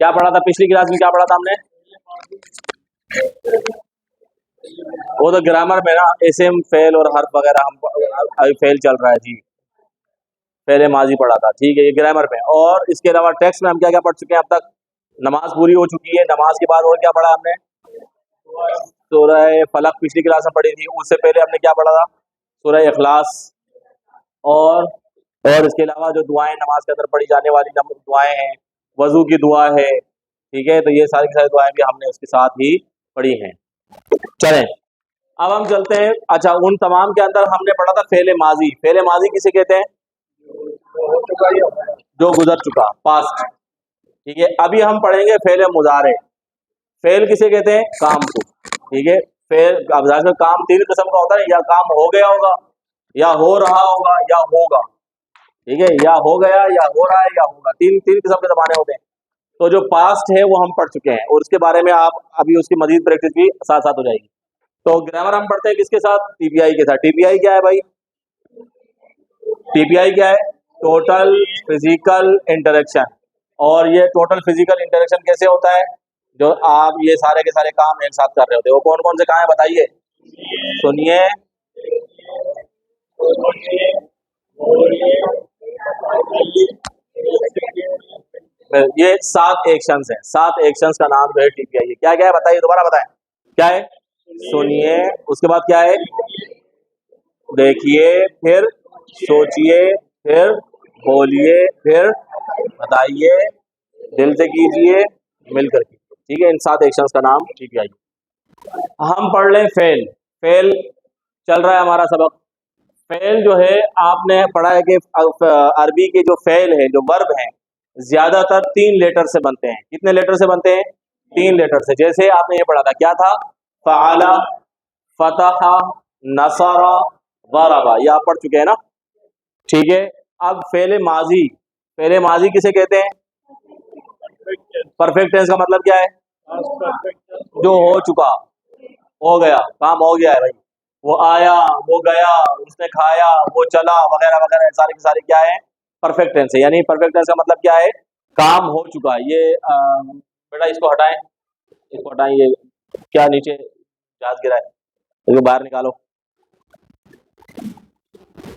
क्या पढ़ा था पिछली क्लास में, क्या पढ़ा था हमने? वो तो ग्रामर में ना एसएम फेल और हर्फ वगैरह हम अभी फेल चल रहा है जी, पहले माजी पढ़ा था, ठीक है, ये ग्रामर में। और इसके अलावा टेक्स्ट में हम क्या क्या पढ़ चुके हैं अब तक? नमाज पूरी हो चुकी है, नमाज के बाद और क्या पढ़ा हमने? सूरह फलक पिछली क्लास में पढ़ी थी। उससे पहले हमने क्या पढ़ा था? सूरह इखलास। और इसके अलावा जो दुआएं नमाज के अंदर पढ़ी जाने वाली दुआएं हैं, वजू की दुआ है, ठीक है, तो ये सारी की सारी दुआएं भी हमने उसके साथ ही पढ़ी हैं। चलें अब हम चलते हैं। अच्छा, उन तमाम के अंदर हमने पढ़ा था फेले माजी। फेले माजी किसे कहते हैं? जो गुजर चुका, पास्ट, ठीक है। अभी हम पढ़ेंगे फेले मुजारे। फेल किसे कहते हैं? काम को, ठीक है। फेल अब जाहिर काम तीन किस्म का होता है, या काम हो गया होगा, या हो रहा होगा, या होगा, ठीक है, या हो गया, या हो रहा है, या होगा, तीन किस्म के जमाने होते हैं। तो जो पास्ट है वो हम पढ़ चुके हैं और उसके बारे में आप अभी उसकी मजीद प्रैक्टिस भी साथ साथ हो जाएगी। तो ग्रामर हम पढ़ते हैं किसके साथ? टीपीआई के साथ। टीपीआई क्या है भाई? टीपीआई क्या है? Total physical interaction. और ये टोटल फिजिकल इंटरेक्शन कैसे होता है? जो आप ये सारे के सारे काम एक साथ कर रहे होते हैं, वो कौन कौन से काम है बताइए? सुनिए, ये 7 एक्शंस हैं। 7 एक्शंस का नाम जो है टीपीआई है। क्या क्या है बताइए, दोबारा बताएं। क्या है? सुनिए, उसके बाद क्या है? देखिए, फिर सोचिए, फिर बोलिए, फिर बताइए, दिल से कीजिए, मिलकर कीजिए, ठीक है। इन 7 एक्शंस का नाम टीपीआई। हम पढ़ लें फेल। फेल चल रहा है हमारा सबक। फेल जो है आपने पढ़ा है कि अरबी के जो फेल है, जो वर्ब हैं, ज्यादातर 3 लेटर से बनते हैं। कितने लेटर से बनते हैं? 3 लेटर से। जैसे आपने ये पढ़ा था, क्या था? फ़अला, फ़तहा, नसरा, ज़रबा, ये आप पढ़ चुके हैं ना, ठीक है। अब फेले माजी। फेले माजी किसे कहते हैं? परफेक्ट टेंस का मतलब क्या है? जो हो चुका, हो गया, काम हो गया है भाई। वो आया, वो गया, उसने खाया, वो चला, वगैरह वगैरह, सारे के सारे क्या है? परफेक्ट टेंस है। यानी परफेक्ट टेंस का मतलब क्या है? काम हो चुका है। ये बेटा इसको हटाएं, इसको हटाएं, ये क्या नीचे जहाज गिरा है, इसको बाहर निकालो।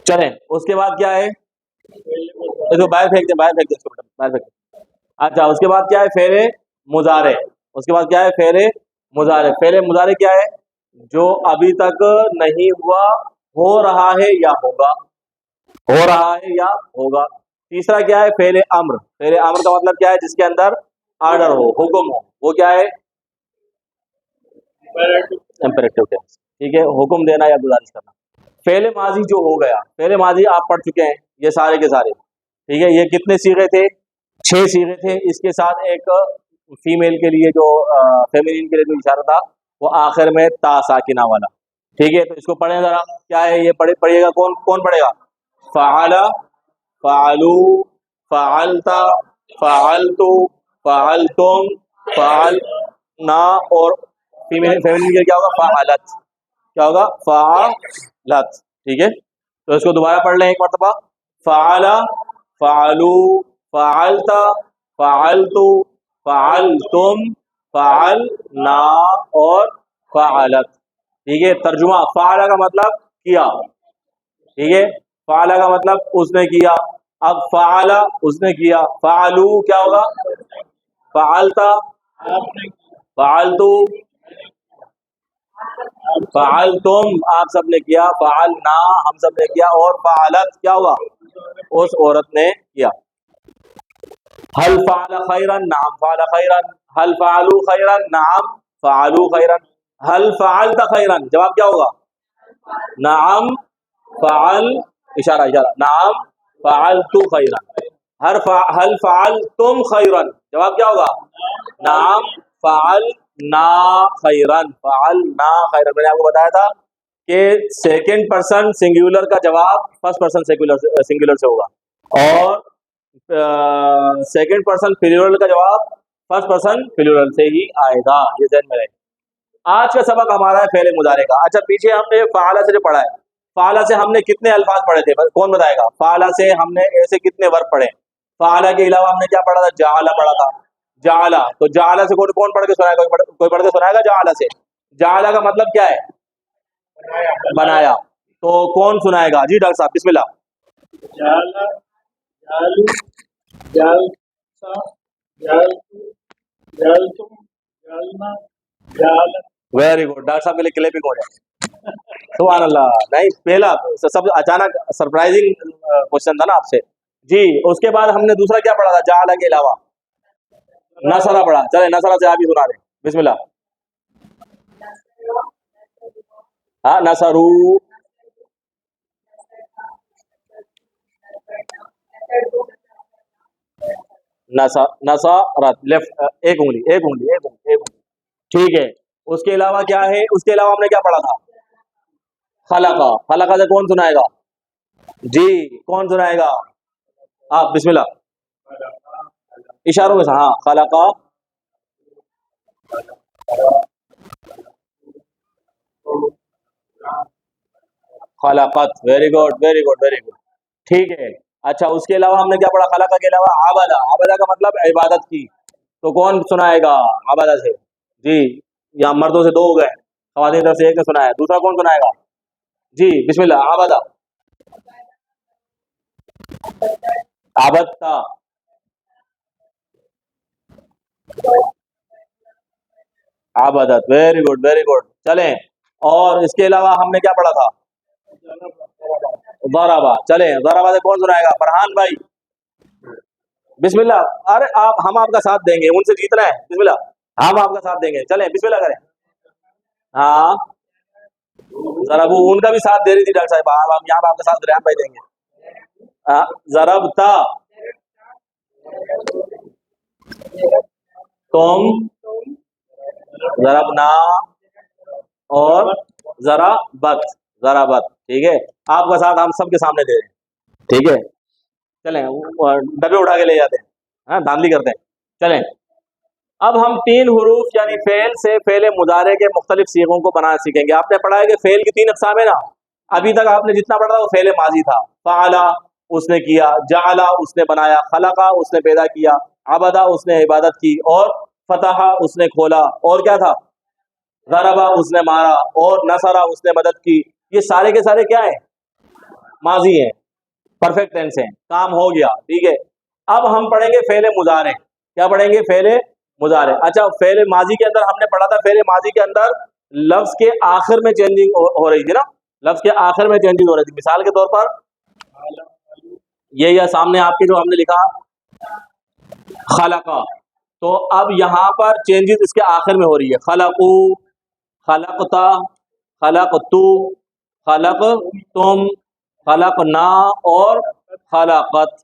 चलें, उसके बाद क्या है? इसको बाहर फेंक दे, बाहर फेंक दे इसको, बाहर फेंक दे। अच्छा, उसके बाद क्या है? फेरे मुजारे। उसके बाद क्या है? फेरे मुजारे। फेरे मुजारे क्या है? जो अभी तक नहीं हुआ, हो रहा है या होगा, हो रहा है या होगा। तीसरा क्या है? फेले अम्र। फेले अम्र का मतलब क्या है? जिसके अंदर ऑर्डर हो, हुक्म हो, वो क्या है? इंपेरेटिव टेंस, ठीक है, हुक्म देना या गुजारिश करना। फेले माजी जो हो गया, फेले माजी आप पढ़ चुके हैं ये सारे के सारे, ठीक है। ये कितने सीगे थे? 6 सीगे थे। इसके साथ एक फीमेल के लिए जो फेमिनिन के लिए जो इशारा था, वो आखिर में ता साकिना वाला, ठीक है। तो इसको पढ़ें जरा, क्या है ये? पढ़िएगा, कौन कौन पढ़ेगा? फ़अला, फ़अलू, फ़अलता, फ़अलतु, फ़अलतुम, फ़अलना, और फेमिनिन के लिए क्या होगा? फ़अलत। क्या होगा? फ़अलत, ठीक है। तो इसको दोबारा पढ़ लें एक मरतबा। फ़अला, फ़अलू, फ़अलता, फ़अलतु, फ़अलतुम, फ़अलना, और फ़अलत, ठीक है। तर्जुमा, फ़अला का मतलब किया, ठीक है। फ़अला का मतलब उसने किया। अब फ़अला उसने किया, फ़अलू क्या होगा? फ़अलता, फ़अलतु, फ़अलतुम आप सबने किया, फ़अलना हम सबने किया, और फ़अलत क्या हुआ? उस औरत ने किया। हल फ़अल खैरन, नाम फ़अल खैरन। हल फ़अलू खैरन, नाम फ़अलू खैरन। हल फ़अलत खैरन, जवाब क्या होगा? नाम फ़अल, इशारा इशारा, नाम फ़अलतु खैरन। हल फ़अलतुम खैरन, जवाब क्या होगा? नाम फ़अलना खैरन। फ़अलना खैरन। मैंने आपको बताया था कि सेकंड पर्सन सिंगुलर का जवाब फर्स्ट पर्सन सिंगुलर से होगा, और सेकंड पर्सन प्लूरल का जवाब फर्स्ट पर्सन प्लूरल से ही आएगा, ये ध्यान में रहे। आज का सबक हमारा है फेले मुजारे का। अच्छा, पीछे हमने फ़अला से जो पढ़ा है, फ़अला से हमने कितने अल्फाज पढ़े थे? कौन बताएगा? फ़अला से हमने ऐसे कितने वर्ब पढ़े? फ़अला के अलावा हमने क्या पढ़ा था? जाअला पढ़ा था। जाला, तो जाला से कौन कौन पढ़ के सुनाएगा? कोई पढ़ के सुनाएगा जाला से? जाला का मतलब क्या है? बनाया। तो कौन सुनाएगा जी? डॉक्टर साहब बिस्मिल्लाह। जाला, जालू, जालसा, जालतू, जालतुम, जालना, जाल। वेरी गुड, डॉक्टर साहब के लिए क्लैपिंग हो जाए। सुभान अल्लाह। नहीं, पहला सब अचानक सरप्राइजिंग क्वेश्चन था ना आपसे जी। उसके बाद हमने दूसरा क्या पढ़ा था जाला के अलावा? नसरा पढ़ा। चले नसरा से आप ही सुना दें, बिस्मिल्लाह। हाँ, नसरू, नसरत, लेफ्ट, एक उंगली एक उंगली एक उंगली एक उंगली, ठीक है। उसके अलावा क्या है? उसके अलावा हमने क्या पढ़ा था? खलका। खलका से कौन सुनाएगा जी? कौन सुनाएगा? आप बिस्मिल्लाह, इशारों के साथ। हाँ, खलका, खलकत। Very good very good very good, ठीक है। अच्छा, उसके अलावा हमने क्या पढ़ा? खलका के अलावा आबदा। आबदा का मतलब इबादत की। तो कौन सुनाएगा आबदा से जी? यहाँ मर्दों से दो हो गए, खवातीन तरफ से एक ने सुनाया, दूसरा कौन सुनाएगा जी? बिस्मिल्लाह, आबदा। आबदता, आबदत। Very good very good. चलें, और इसके अलावा हमने क्या पढ़ा था? ज़राबा। चलें, ज़राबा से कौन सुनाएगा? फरहान भाई, बिस्मिल्लाह। अरे आप, हम आपका साथ देंगे, उनसे जीतना है, बिस्मिल्लाह। हम आपका साथ देंगे, चलें बिस्मिल्लाह करें। हाँ, जराबू, उनका भी साथ दे रही थी डॉक्टर साहब, हम यहाँ पे आपका साथ रेहान भाई देंगे। जरबता, तुम, जरबना, और जराबत, जराबत, ठीक है। आपका साथ हम सबके सामने दे रहे हैं, ठीक है। चलें, डब्बे उठा के ले जाते हैं, हाँ, धांधली करते हैं। चलें, अब हम तीन हुरूफ यानी फेल से फेल मुजारे के मुख्तलिफ सीगों को बनाना सीखेंगे। आपने पढ़ा है कि फेल की तीन अक़साम है ना। अभी तक आपने जितना पढ़ा था वो फेल माजी था। फ़अला, उसने किया, जअला, उसने बनाया, खलका, उसने पैदा किया, अबदा, उसने इबादत की, और फतहा, उसने खोला, और क्या था? ज़रबा, उसने मारा, और नसरा, उसने मदद की। ये सारे के सारे क्या है? माजी हैं, परफेक्ट टेंस हैं, काम हो गया, ठीक है। अब हम पढ़ेंगे फेल मुजारे। क्या पढ़ेंगे? फेल मुजारे। अच्छा, फेल माजी के अंदर हमने पढ़ा था, फेल माजी के अंदर लफ्ज के आखिर में चेंजिंग हो रही थी ना, लफ्ज के आखिर में चेंजिंग हो रही थी। मिसाल के तौर पर ये या सामने आपके जो हमने लिखा खलका, तो अब यहाँ पर चेंजेस इसके आखिर में हो रही है। खलकू, खलकता, खलकतू, खलक तुम, खलकना, और खलकत,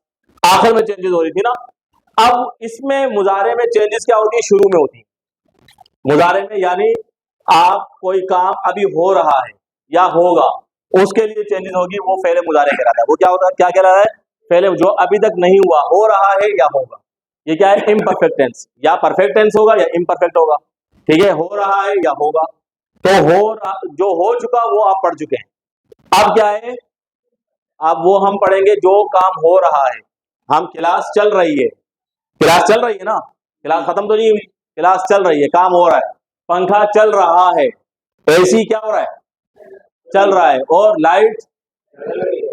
आखिर में चेंजेस हो रही थी ना। अब इसमें मुजारे में चेंजेस क्या होती है? शुरू में होती है मुजारे में, यानी आप कोई काम अभी हो रहा है या होगा, उसके लिए चेंजेस होगी, वो फेल मुजारे कहलाता है। वो क्या होता है? क्या कहलाता है? फेल, जो अभी तक नहीं हुआ, हो रहा है या होगा। ये क्या है? इम्परफेक्ट टेंस, या परफेक्ट टेंस होगा या इम्परफेक्ट होगा, ठीक है। हो रहा है या होगा, तो जो हो चुका वो आप पढ़ चुके हैं। अब क्या है? अब वो हम पढ़ेंगे जो काम हो रहा है। हम क्लास चल रही है, क्लास चल रही है ना, क्लास खत्म तो नहीं हुई, क्लास चल रही है, काम हो रहा है। पंखा चल रहा है, एसी क्या हो रहा है? चल रहा है। और लाइट,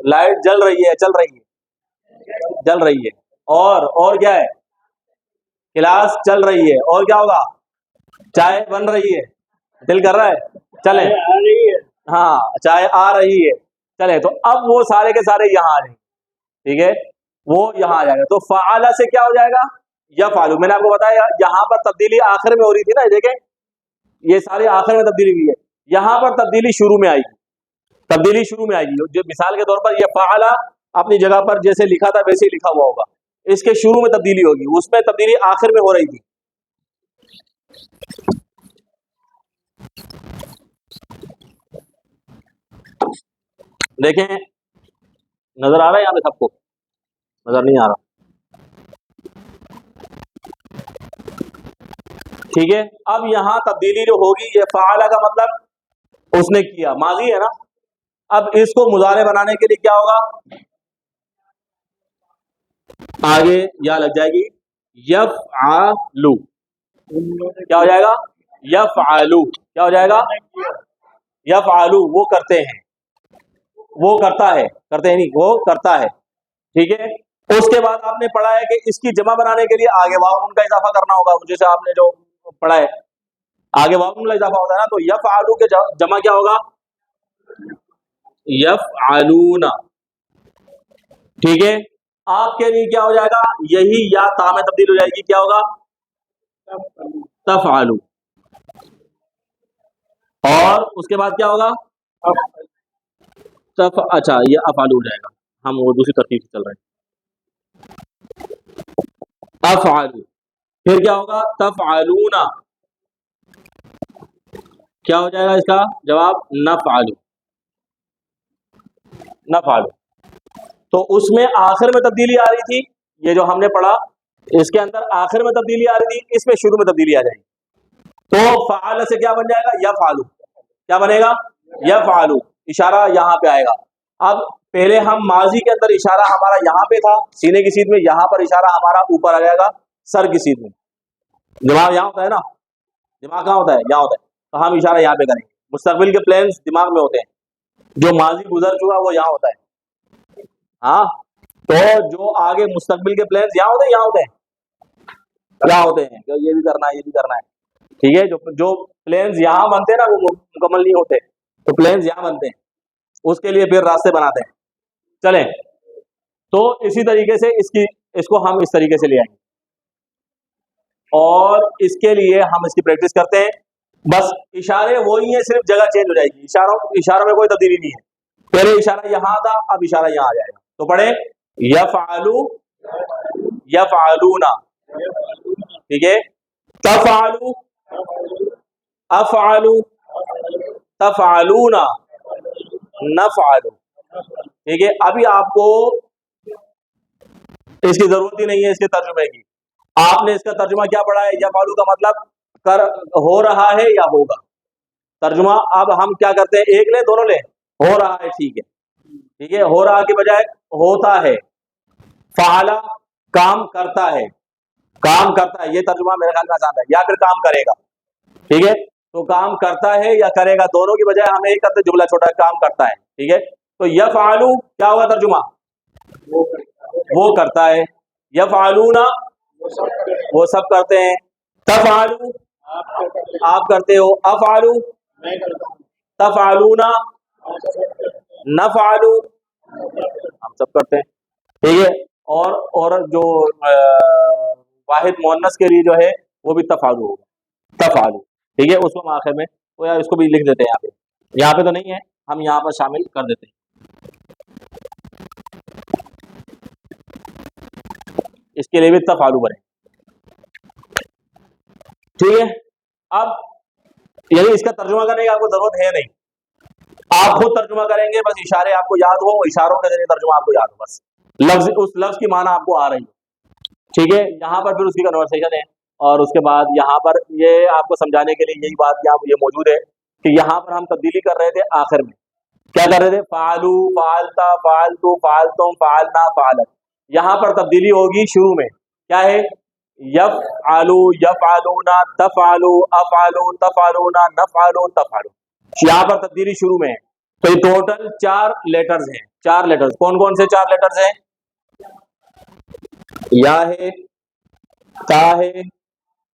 लाइट जल रही है, चल रही है, जल रही है। और क्या है? क्लास चल रही है, और क्या होगा? चाय बन रही है, दिल कर रहा है, चले, आ रही है। हाँ, चाय आ रही है, चले। तो अब वो सारे के सारे यहाँ आ जाएंगे, ठीक है, वो यहाँ आ जाएगा। तो फ़अला से क्या हो जाएगा? यफ़अलु। मैंने आपको बताया यहाँ पर तब्दीली आखिर में हो रही थी ना, देखें, ये सारे आखिर में तब्दीली हुई है, यहाँ पर तब्दीली शुरू में आएगी, तब्दीली शुरू में आएगी। जो मिसाल के तौर पर यह फ़अला अपनी जगह पर जैसे लिखा था वैसे ही लिखा हुआ होगा, इसके शुरू में तब्दीली होगी, उसमें तब्दीली आखिर में हो रही थी। देखें, नजर आ रहा है यहाँ पे सबको? नजर नहीं आ रहा, ठीक है। अब यहाँ तब्दीली जो होगी, ये फ़अला का मतलब उसने किया, माजी है ना। अब इसको मुजारे बनाने के लिए क्या होगा? आगे या लग जाएगी, यफ़अलु, उन्होंने क्या हो जाएगा? यफ़अलु, क्या हो जाएगा? किया। यफ़अलु, वो करते हैं, वो करता है, करते हैं नहीं, वो करता है, ठीक है। उसके बाद आपने पढ़ा है कि इसकी जमा बनाने के लिए आगे वाव नून का इजाफा करना होगा, जैसे आपने जो पढ़ा है आगे वाव नून का इजाफा होता है ना, तो यफ़अलु के जमा क्या होगा? यफ़अलूना, ठीक है। आपके लिए क्या हो जाएगा? यही या ता में तब्दील हो जाएगी, क्या होगा? तफ़अलु। और उसके बाद क्या होगा? अच्छा, ये अफ़अलु हो जाएगा, हम वो दूसरी तरतीब से चल रहे हैं। अफ़अलु, फिर क्या होगा? तफ़अलूना, क्या हो जाएगा इसका जवाब? नफ़अलु, नफ़अलु। तो उसमें आखिर में तब्दीली आ रही थी, ये जो हमने पढ़ा इसके अंदर आखिर में तब्दीली आ रही थी, इसमें शुरू में तब्दीली आ जाएगी। तो फ़अल से क्या बन जाएगा? यफ़अलु, क्या बनेगा? यफ़अलु, इशारा यहाँ पे आएगा। अब पहले हम माजी के अंदर इशारा हमारा यहाँ पे था सीने की सीध में, यहाँ पर इशारा हमारा ऊपर आ जाएगा सर की सीध में। दिमाग यहाँ होता है ना, दिमाग कहाँ होता है? यहाँ होता है, तो हम इशारा यहाँ पे करेंगे। मुस्तकबिल के प्लान्स दिमाग में होते हैं, जो माजी गुजर चुका वो यहाँ होता है। हाँ, तो जो आगे मुस्तकबिल के प्लान्स यहाँ होते हैं, यहाँ होते हैं, यहाँ होते हैं, तो ये भी करना है, ये भी करना है, ठीक है। जो जो प्लान्स यहाँ बनते हैं ना वो मुकम्मल नहीं होते, तो प्लान्स यहाँ बनते हैं, उसके लिए फिर रास्ते बनाते हैं। चलें, तो इसी तरीके से इसको हम इस तरीके से ले आएंगे, और इसके लिए हम इसकी प्रैक्टिस करते हैं। बस इशारे वही हैं, सिर्फ जगह चेंज हो जाएगी। इशारों में कोई तब्दीली नहीं है। पहले इशारा यहाँ था, अब इशारा यहाँ आ जाएगा। तो पढ़े यफ़अलु, यफ़अलूना, ठीक है। तफ़अलु, अफ़अलु, तफ़अलूना, नफ़अलु, ठीक है। अभी आपको इसकी जरूरत ही नहीं है इसके तर्जुमे की। आपने इसका तर्जुमा क्या पढ़ा है? यफ़अलु का मतलब कर हो रहा है या होगा। तर्जुमा अब हम क्या करते हैं, एक ले दोनों ले? हो रहा है, ठीक है, ठीक है। हो रहा के बजाय होता है। फ़अला, काम करता है, काम करता है, ये तर्जुमा मेरे ख्याल में आसान है, या फिर काम करेगा, ठीक है। तो काम करता है या करेगा, दोनों की बजाय हम एक करते जुमला छोटा है, काम करता है, ठीक है। तो यफ़अलु क्या होगा तर्जुमा? वो करता है। यफ़अलूना, वो सब करते हैं। तफ़अलु, आप करते हो। अफ़अलु, तफ़अलूना, नफ़अलु, हम सब करते हैं, ठीक है। और जो वाहिद मुअन्नस के लिए जो है वो भी तफ़अलु होगा, तफ़अलु, ठीक है। उसको हम आखिर में, तो यार इसको भी लिख देते हैं यहाँ पे तो नहीं है, हम यहाँ पर शामिल कर देते हैं। इसके लिए भी तफ़अलु बने, ठीक है। अब यानी इसका तर्जुमा करने की आपको जरूरत है नहीं, आप खुद तर्जुमा करेंगे, बस इशारे आपको याद हो, इशारों के जरिए तर्जुमा आपको याद हो, बस लफ्ज उस लफ्ज की माना आपको आ रही है, ठीक है। यहाँ पर फिर उसकी कन्वर्सेशन है, और उसके बाद यहाँ पर ये आपको समझाने के लिए यही बात यहाँ ये मौजूद है कि यहाँ पर हम तब्दीली कर रहे थे आखिर में, क्या कर रहे थे? फ़अलु, फ़अलता, फ़अलतु, फ़अलतुम, फ़अलना, फ़अलत। यहाँ पर तब्दीली होगी शुरू में, क्या है? यफ़अलु, यफ़अलूना, तफ़अलु, अफ़अलु, तफ़अलूना, नफ़अलु, तफ़अलु। यहाँ पर तब्दीली शुरू में है। तो ये टोटल 4 लेटर्स हैं, 4 लेटर्स। कौन कौन से 4 लेटर्स हैं? या है, ता है,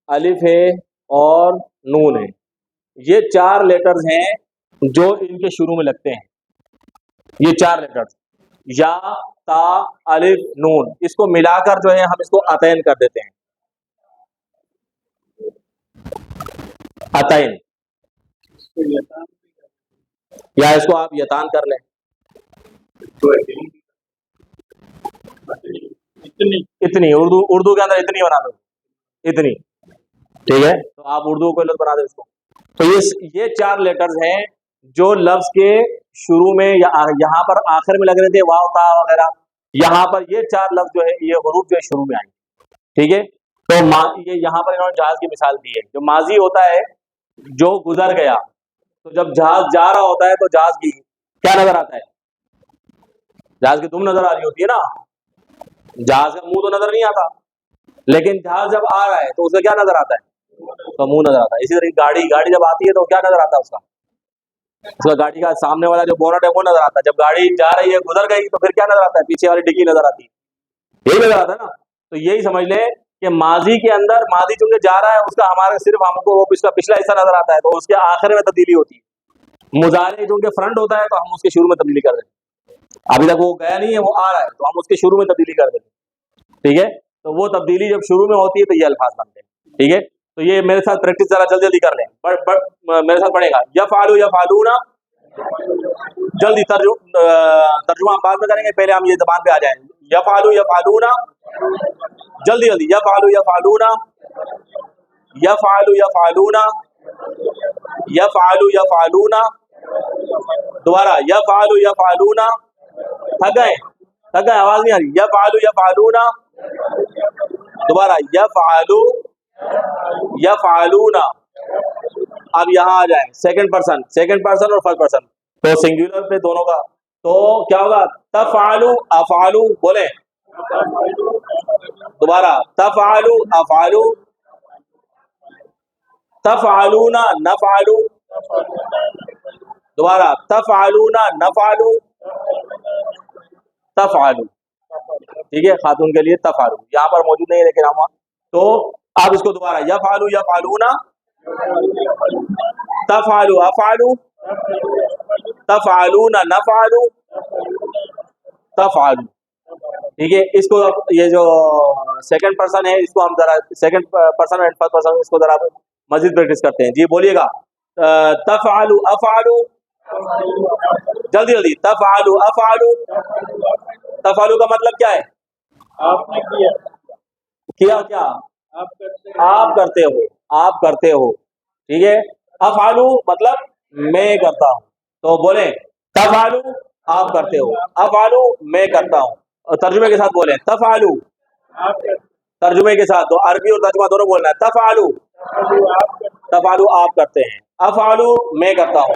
अलिफ है और नून है। ये 4 लेटर्स हैं जो इनके शुरू में लगते हैं। ये 4 लेटर्स, या, ता, अलिफ, नून, इसको मिलाकर जो है हम इसको अतैन कर देते हैं, अतैन, या इसको आप यतान कर लें। इतनी उर्दू के अंदर इतनी बना दो, इतनी, ठीक है। तो आप उर्दू को बना दो इसको। तो ये 4 लेटर्स हैं जो लफ्ज के शुरू में या यहाँ पर आखिर में लग रहे थे, वाव, ता वगैरह। यहाँ पर ये 4 लफ्ज जो है, ये हुरूफ जो है शुरू में आएंगे, ठीक है। तो ये यहाँ पर इन्होंने जहाज की मिसाल दी है। जो माजी होता है, जो गुजर गया, तो जब जहाज जा रहा होता है तो जहाज की क्या नजर आता है? जहाज की दुम नजर आ रही होती है ना, जहाज का मुंह तो नजर नहीं आता, लेकिन जहाज जब आ रहा है तो उसका क्या नजर आता है? तो मुंह नजर आता है। इसी तरह गाड़ी जब आती है तो क्या नजर आता है उसका? उसका गाड़ी का सामने वाला जो बोनट है वो नजर आता है। जब गाड़ी जा रही है, गुजर गई, तो फिर क्या नजर आता है? पीछे वाली डिग्गी नजर आती है। यही नजर आता है ना। तो यही समझ लें कि माजी के अंदर, माजी चूंकि जा रहा है उसका हमारे सिर्फ हमको वो उसका पिछला हिस्सा नजर आता है, तो उसके आखिर में तब्दीली होती है। मुजारे चूंकि फ्रंट होता है तो हम उसके शुरू में तब्दीली कर देते हैं। अभी तक वो गया नहीं है, वो आ रहा है, तो हम उसके शुरू में तब्दीली कर देते हैं। ठीक है, तो वो तब्दीली जब शुरू में होती है तो ये अल्फाज बनते हैं। ठीक है, तो ये मेरे साथ प्रैक्टिस जरा जल्दी जल्दी कर लें। मेरे साथ पढ़ेगा, यफ़ालूना। जल्दी तर्जुमा हम बाद में करेंगे, पहले हम ये ज़बान पे आ जाएं। यफ़ालूना, जल्दी जल्दी। यफ़ालूना, यफ़ालूना, यफ़ालूना। दोबारा, यफ़ालूना। थक गए, आवाज नहीं आ रही। यफ़ालूना। दोबारा, यफ़ालूना। अब यहाँ आ जाए सेकंड पर्सन और फर्स्ट पर्सन, तो सिंगुलर पे दोनों का, तो क्या होगा? तफ़अलू, अफ़अलू। बोले दोबारा, तफ़अलू, अफ़अलू। तफ़अलूना, नफ़अलू। दोबारा, तफ़अलूना, नफ़अलू। तफ़अलू। ठीक है, खातून के लिए तफ़अलू यहाँ पर मौजूद नहीं है, लेकिन हम, तो आप इसको दोबारा, यफ़अलूना, तफ़अलू, अफ़अलू। तफ़अलूना, नफ़अलू। तफ़अलू। ठीक है, इसको ये जो सेकंड पर्सन है इसको हम जरा second person and first person इसको जरा मजीद प्रैक्टिस करते हैं। जी बोलिएगा, तफ़अलू, अफ़अलू। जल्दी जल्दी, तफ़अलू, अफ़अलू। तफ़अलू का मतलब क्या है? आपने किया, क्या? आप करते हो, आप करते हो। ठीक है, अफ़अलू मतलब मैं करता हूँ। तो बोले, तफ़अलू आप करते हो, अफ़अलू मैं करता हूँ। और तर्जुमे के साथ बोले, तफ़अलू। तर्जुमे के साथ, तो अरबी और तर्जुमा दोनों बोलना है। तफ़अलू आप करते हैं, अफ़अलू मैं करता हूँ।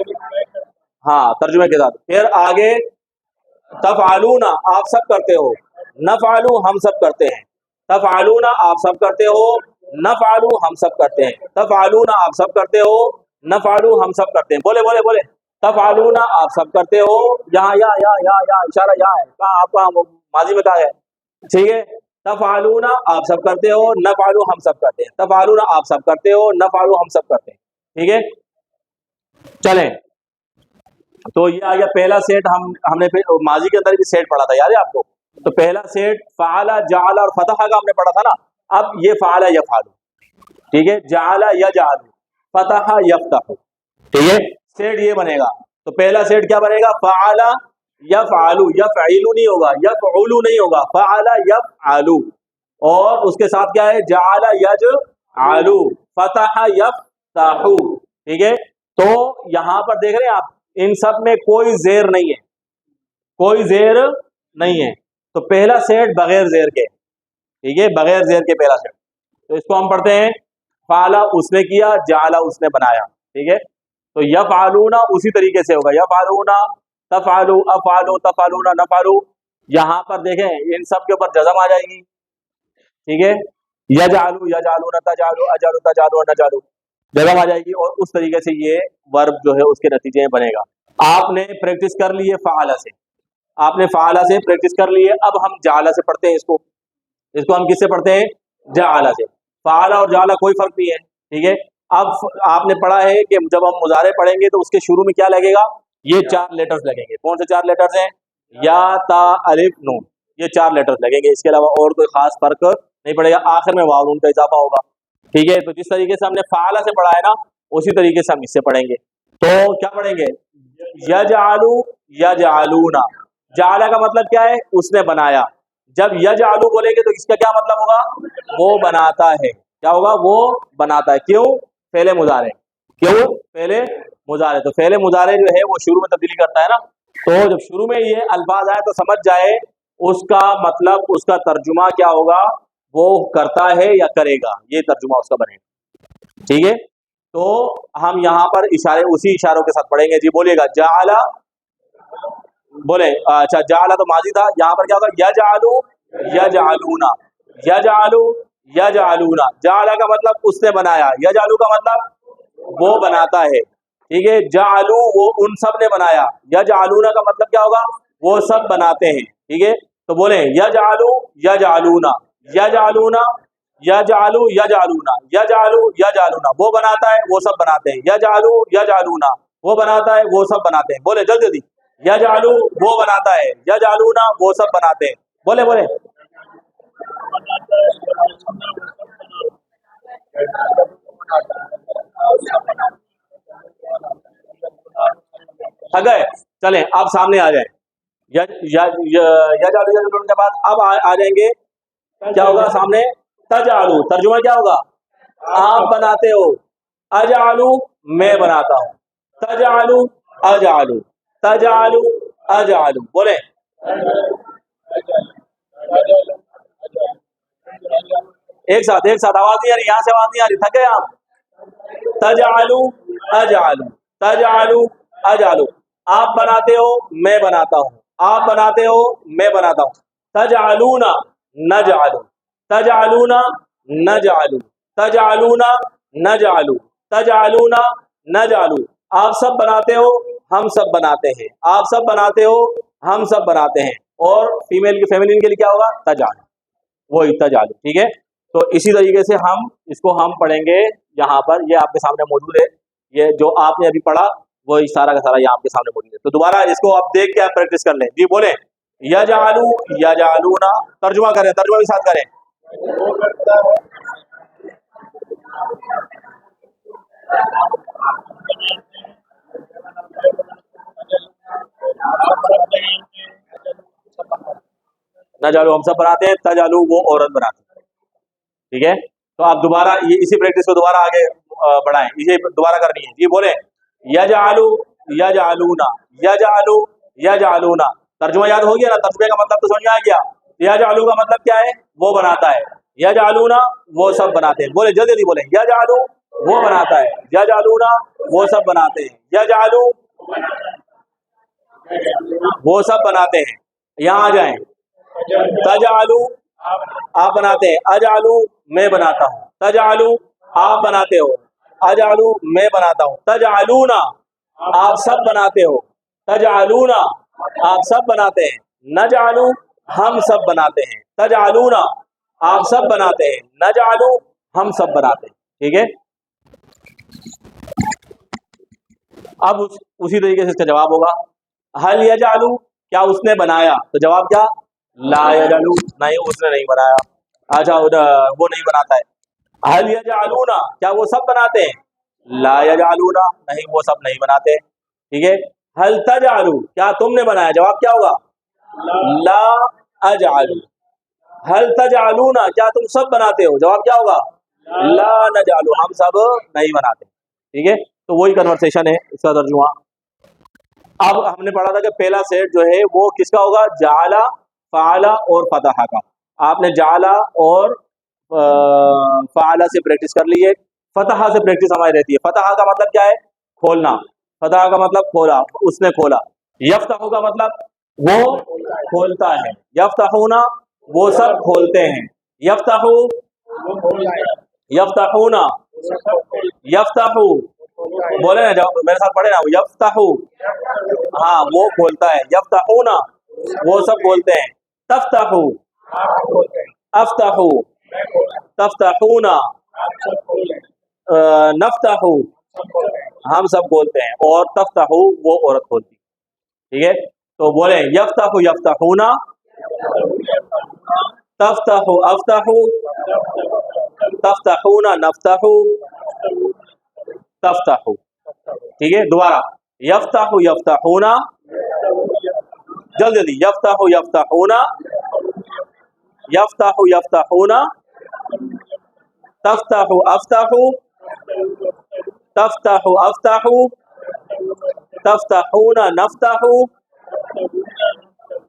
हाँ, तर्जुमे के साथ। फिर आगे, तफ़अलूना आप सब करते हो, नफ़अलू हम सब करते हैं। तफ़अलूना आप सब करते हो, नफ़अलू हम सब करते हैं। तफ़अलूना आप सब करते हो, नफ़अलू हम सब करते हैं। बोले बोले बोले, तफ़अलूना आप सब करते हो। यहाँ या इशारा यहाँ है, कहाँ आपका माजी में कहाँ है? ठीक है, तफ़अलूना आप सब करते हो, नफ़अलू हम सब करते हैं। तफ़अलूना आप सब करते हो, नफ़अलू हम सब करते हैं। ठीक है, चलें, तो ये आ गया पहला सेट। हमने फिर माजी के अंदर भी सेट पढ़ा था, याद है आपको? तो पहला सेट फ़अला, जअला और फ़तह का हमने पढ़ा था ना। अब ये फ़अला यफ़अलू, ठीक है, जअला यजअलू, फ़तह यफ़तहू। ठीक है, सेट ये बनेगा। तो पहला सेट क्या बनेगा? फ़अला यफ़अलू, यफ़इलू नहीं होगा, यफ़उलू नहीं होगा, फ़अला यफ़अलू। और उसके साथ क्या है? जअला यजअलू, फ़तह यफ़तहू। ठीक है, तो यहां पर देख रहे हैं आप, इन सब में कोई जेर नहीं है, कोई जेर नहीं है। तो पहला सेट बगैर जेर के, ठीक है, बगैर जेर के पहला सेट। तो इसको हम पढ़ते हैं, फ़अला उसने किया, जअला उसने बनाया। ठीक है, तो यफ़अलूना उसी तरीके से होगा, यफ़अलूना, तफ़अलू, अफ़अलू, तफ़अलूना, नफ़अलू। यहां पर देखें इन सब के ऊपर जज़म आ जाएगी। ठीक है, यजअलू, यजअलूना, तजअलू, अजअलू, तजअलू, नजअलू, जज़म आ जाएगी। और उस तरीके से ये वर्ब जो है उसके नतीजे में बनेगा। आपने प्रैक्टिस कर ली है फ़अला से, आपने फ़अला से प्रैक्टिस कर ली है। अब हम जअला से पढ़ते हैं इसको हम किससे पढ़ते हैं? जअला से। फ़अला और जअला कोई फर्क नहीं है। ठीक है, अब आपने पढ़ा है कि जब हम मुज़ारे पढ़ेंगे तो उसके शुरू में क्या लगेगा? ये 4 लेटर्स लगेंगे। कौन से 4 लेटर्स हैं? या, ता, अलिफ, नून, ये 4 लेटर्स लगेंगे। इसके अलावा और कोई खास फर्क नहीं पड़ेगा। आखिर में वाव नून का इजाफा होगा। ठीक है, तो जिस तरीके से हमने फ़अला से पढ़ा है ना, उसी तरीके से हम इससे पढ़ेंगे। तो क्या पढ़ेंगे? यजअलू, यजअलूना। जअला का मतलब क्या है? उसने बनाया। जब यजअलू बोलेंगे तो इसका क्या मतलब होगा? वो बनाता है। क्या होगा? वो बनाता है। क्यों? फेले मुजारे। क्यों? फेले मुजारे। तो फेले मुजारे जो है वो शुरू में तब्दीली करता है ना। तो जब शुरू में ये अल्फाज आए तो समझ जाए उसका मतलब, उसका तर्जुमा क्या होगा? वो करता है या करेगा, ये तर्जुमा उसका बनेगा। ठीक है, तो हम यहाँ पर इशारे, उसी इशारों के साथ पढ़ेंगे। जी बोलिएगा, जअला। बोले, अच्छा, जअला तो माजी था, यहाँ पर क्या होगा? यजअलू, यजअलूना, यजअलू, यजअलूना, जाला का मतलब उसने बनाया, यजअलू का मतलब वो बनाता है, ठीक है। जालू वो उन सब ने बनाया, यजअलूना का मतलब क्या होगा, वो सब बनाते हैं, ठीक है। तो बोले यजअलू यजअलूना, यजअलूना यजअलू यजअलूना, यजअलू यजअलूना, वो बनाता है वो सब बनाते हैं, यजअलू यजअलूना, वो बनाता है वो सब बनाते हैं। बोले जल्दी जल्दी, यजअलू वो बनाता है, यजअलूना वो सब बनाते हैं। बोले बोले बनाता है, यजअलूना वो सब थक गए, चलें अब सामने आ जाए। यजअलू यजअलूना के बाद अब आ जाएंगे, क्या होगा सामने, तजअलू, तर्जुमा क्या होगा, आप बनाते हो, अजअलू मैं बनाता हूँ, तजअलू अजअलू, तजअलू अजअलू। बोले एक साथ आवाज नहीं आ रही, यहाँ से आवाज नहीं आ रही, थक गए आप। तजअलू अजअलू, तजअलू अजअलू, आप बनाते हो मैं बनाता हूँ, आप बनाते हो मैं बनाता हूँ। तजअलूना नजअलू, तजअलूना नजअलू, तजअलूना नजअलू, तजअलूना नजअलू, आप सब बनाते हो हम सब बनाते हैं, आप सब बनाते हो हम सब बनाते हैं। और फीमेल की फेमिनिन के लिए क्या होगा, तजअलू, वो तजअलू, ठीक है। तो इसी तरीके से हम इसको हम पढ़ेंगे यहाँ पर, ये आपके सामने मौजूद है, ये जो आपने अभी पढ़ा वो सारा का सारा यहाँ आपके सामने मौजूद है। तो दोबारा इसको आप देख के आप प्रैक्टिस कर लें। जी बोले यजअलू यजअलूना, तर्जुमा करें, तर्जुमा भी साथ करें। वो करता है, नजालू हम सब बनाते हैं, तजालू वो औरत बनाती है, ठीक है। तो आप दोबारा ये इसी प्रैक्टिस को दोबारा आगे बढ़ाएं, इसे दोबारा करनी है। जी बोले यजअलू यजअलूना, यजअलू यजअलूना, तर्जुमा याद हो गया ना, तर्जुमे का मतलब तो समझ में आ गया। यजअलू का मतलब क्या है, वो बनाता है, यजअलूना वो सब बनाते हैं। बोले जल्दी जल्दी बोले, यजअलू वो बनाता है, यजअलूना वो सब बनाते हैं, यजअलू वो सब बनाते हैं। यहाँ आ जाएं, तजअलू आप बनाते हैं, अजअलू मैं बनाता हूँ, तजअलू आप बनाते हो, अजअलू मैं बनाता हूँ, तजअलूना आप सब बनाते हो, तजअलूना आप सब बनाते हैं, नजअलू हम सब बनाते हैं, तजअलूना आप सब बनाते हैं, नजअलू हम सब बनाते हैं, ठीक है। अब उसी तरीके से इसका जवाब होगा, हल यजअलू क्या उसने बनाया, तो जवाब क्या, ला यजअलू नहीं उसने नहीं बनाया, अच्छा वो नहीं बनाता है। हल यजअलूना क्या वो सब बनाते हैं, ला यजअलूना नहीं वो सब नहीं बनाते, ठीक है। हल तजअलू क्या तुमने बनाया, जवाब क्या होगा, ला अजअलू। हल तजअलूना क्या तुम सब बनाते हो, जवाब क्या होगा, ला नजअलू हम सब नहीं बनाते, ठीक है। तो वही कन्वर्सेशन है, इसका तर्जुमा। अब हमने पढ़ा था कि पहला सेट जो है वो किसका होगा, जाला फाला और फतहा का। आपने जाला और फाला से प्रैक्टिस कर ली है, फतहा से प्रैक्टिस हमारी रहती है। फतहा का मतलब क्या है, खोलना, फतहा का मतलब खोला, उसने खोला। यफ्तहू का मतलब वो खोलता है, यफ्तहूना वो सब खोलते हैं, यफ्तहू यफ्तहूना, यफ्तहू बोले ना, जब मेरे साथ पढ़े ना, यफ्तहू हाँ वो खोलता है, यफ्तहूना वो सब बोलते हैं, तफ्तहू अफ्तहू तफ्तहूना नफ्तहू हम सब बोलते हैं, और तफ्तहू वो औरत खोलती, ठीक है। तो बोले यफ्तहू यफ्तहूना, तफ्तहू अफ्तहू, तफ्तहूना नफ्तहू, तफ्तहू, ठीक है। दोबारा यफ्तहू यफ्तहूना, जल्दी जल्दी, यफ्तहू यफ्तहूना, यफ्तहू यफ्तहूना, तफ्तहू अफ्तहू, तफ्तहू अफ्तहू, तफ्तहूना नफ्तहू,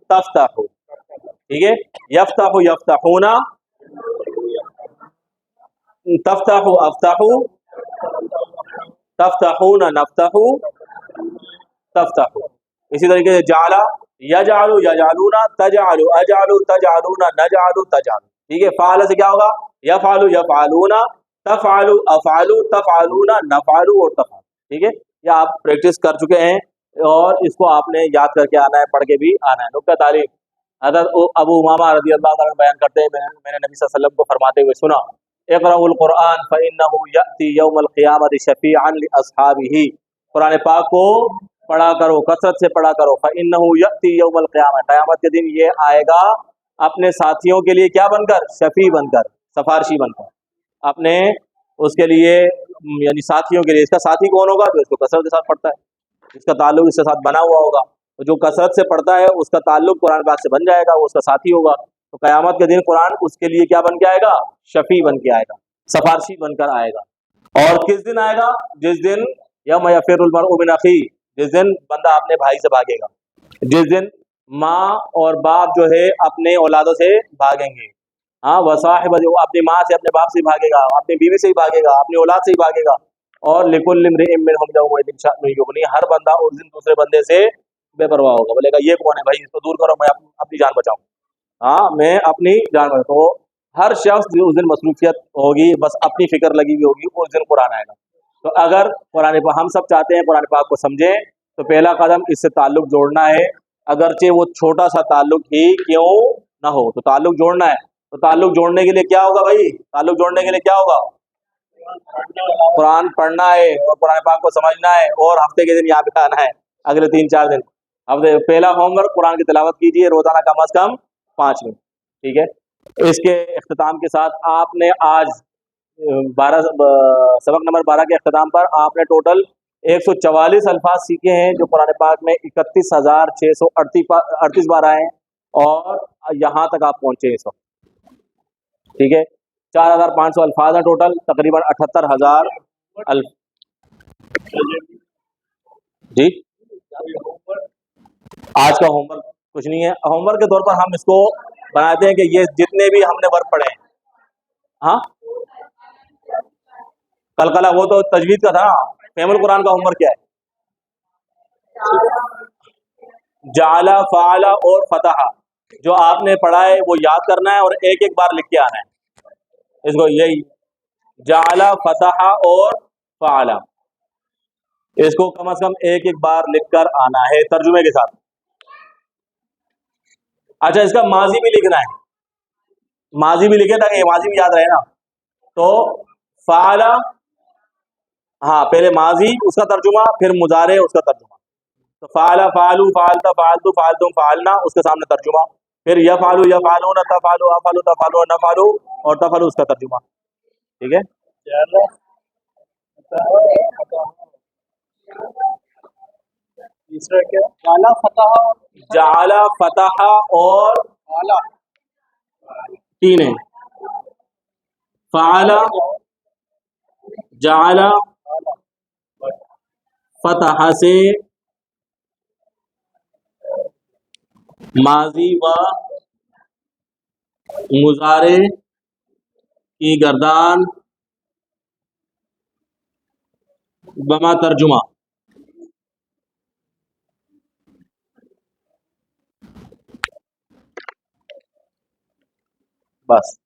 तफ्तहू, ठीक है। यफ्तहू यफ्तहूना, तफ्तहू अफ्तहू, तफ्तहूना नफ्तहू, तफ्तहू। इसी तरीके से जाला यजअलू यजअलूना, तजअलू अजअलू, तजअलूना नजअलू, तजअलू, ठीक है। फाला से क्या होगा, यफ़ालु यफ़ालूना, तफ़ालु अफ़ालु, तफ़ालूना नफ़ालु और तफ़ालु। ठीक है, ये आप प्रैक्टिस कर चुके हैं और इसको आपने याद करके आना है, पढ़ के भी आना है। नुक्ता तालीम, हज़रत अबू उमामा रज़ियल्लाहु अन्हु बयान करते हैं, मैंने नबी सल्लल्लाहु अलैहि वसल्लम को फरमाते हुए सुना, इक़राउल क़ुरआन फ़इन्नहु यअती यौमल क़ियामति शफ़ीअन लिअस्हाबिही। कुरान पाक को पढ़ा करो, कसरत से पढ़ा करो। फ़इन्नहु यअती यौमल क़ियामत, क़यामत के दिन ये आएगा अपने साथियों के लिए क्या बनकर, शफ़ी बनकर, सफारशी बनकर, अपने उसके लिए यानी साथियों के लिए। इसका साथी कौन होगा? जो इसको कसरत के साथ पढ़ता है, इसका ताल्लुक इसके साथ बना हुआ होगा। तो जो कसरत से पढ़ता है उसका ताल्लुक कुरान पाक से बन जाएगा, वो उसका साथी होगा। तो क़यामत के दिन कुरान उसके लिए क्या बन के आएगा? शफ़ी बन के आएगा, सफारशी बनकर आएगा। और किस दिन आएगा? जिस दिन यौम यफ़िरुल मरउ मिन अख़ीही, जिस दिन बंदा अपने भाई से भागेगा, जिस दिन माँ और बाप जो है अपने औलादों से भागेंगे। हाँ, वसाहिबती, वो अपनी माँ से अपने बाप से ही भागेगा, अपनी बीवी से ही भागेगा, अपनी औलाद से ही भागेगा। और लिकुल्लि इम्रिइन मिनहुम यौमइज़िन शअनुन युग़नीह, हर बंदा उस दिन दूसरे बंदे से बेपरवाह होगा, बोलेगा ये कौन है भाई, इसको दूर करो, मैं अपनी जान बचाऊं। हाँ, मैं अपनी जान बचाऊं। तो हर शख्स उस दिन मसरूफियत होगी, बस अपनी फिक्र लगी हुई होगी, उस दिन कुरान आएगा। तो अगर कुरान पाक हम सब चाहते हैं कुरान पाक को समझें, तो पहला कदम इससे ताल्लुक जोड़ना है, अगरचे वो छोटा सा ताल्लुक ही क्यों ना हो, तो ताल्लुक जोड़ना है। तो ताल्लुक जोड़ने के लिए क्या होगा भाई? ताल्लुक जोड़ने के लिए क्या होगा? कुरान पढ़ना है और कुरान पाक को समझना है, और हफ्ते के दिन यहाँ पे आना है, अगले 3-4 दिन। अब पहला होमवर्क, कुरान की तिलावत कीजिए रोजाना कम अज कम 5 मिनट। ठीक है, इसके इख्तिताम के साथ आपने आज 12 सबक नंबर 12 के इख्तिताम पर आपने टोटल 144 अल्फाज सीखे हैं, जो कुरान पाक में 31,638 बार आए हैं, और यहाँ तक आप पहुंचे हैं इस वक्त। ठीक है, 4,500 अल्फाज हैं टोटल, तकरीबन 78,000 अल्फ। जी, आज का होमवर्क कुछ नहीं है, होमवर्क के तौर पर हम इसको बनाते हैं कि ये जितने भी हमने वर्क पढ़े हैं, हाँ, कलकला वो तो तजवीद का था। फेमुल कुरान का होमवर्क क्या है? जाला, फ़ाला और फतहा, जो आपने पढ़ा है वो याद करना है और एक एक बार लिख के आना है इसको। यही जाला, फतहा और फ़ाला, इसको कम से कम एक एक बार लिखकर आना है तर्जुमे के साथ। अच्छा, इसका माजी भी लिखना है, माजी भी लिखे ताकि माजी भी याद रहे ना। तो फ़ाला, हाँ, पहले माजी उसका तर्जुमा, फिर मुजारे उसका तर्जुमा। तो फ़ाला, फ़ालू, फ़ालता, फ़ालतू, फ़ालतुम, फ़ालना उसके सामने तर्जुमा, फिर यफ़ालू, यफ़ालूना, तफ़ालू, अफ़ालू, तफ़ालू, नफ़ालू और तफ़ालू उसका तर्जुमा। ठीक है, तीसरा क्या? जाला फतहा, जाला, फतहा और आला, 3 है, फ़ाला, जाला, आला, फतहा से माजी व मुजारे की गर्दान बमा तर्जुमा। बस।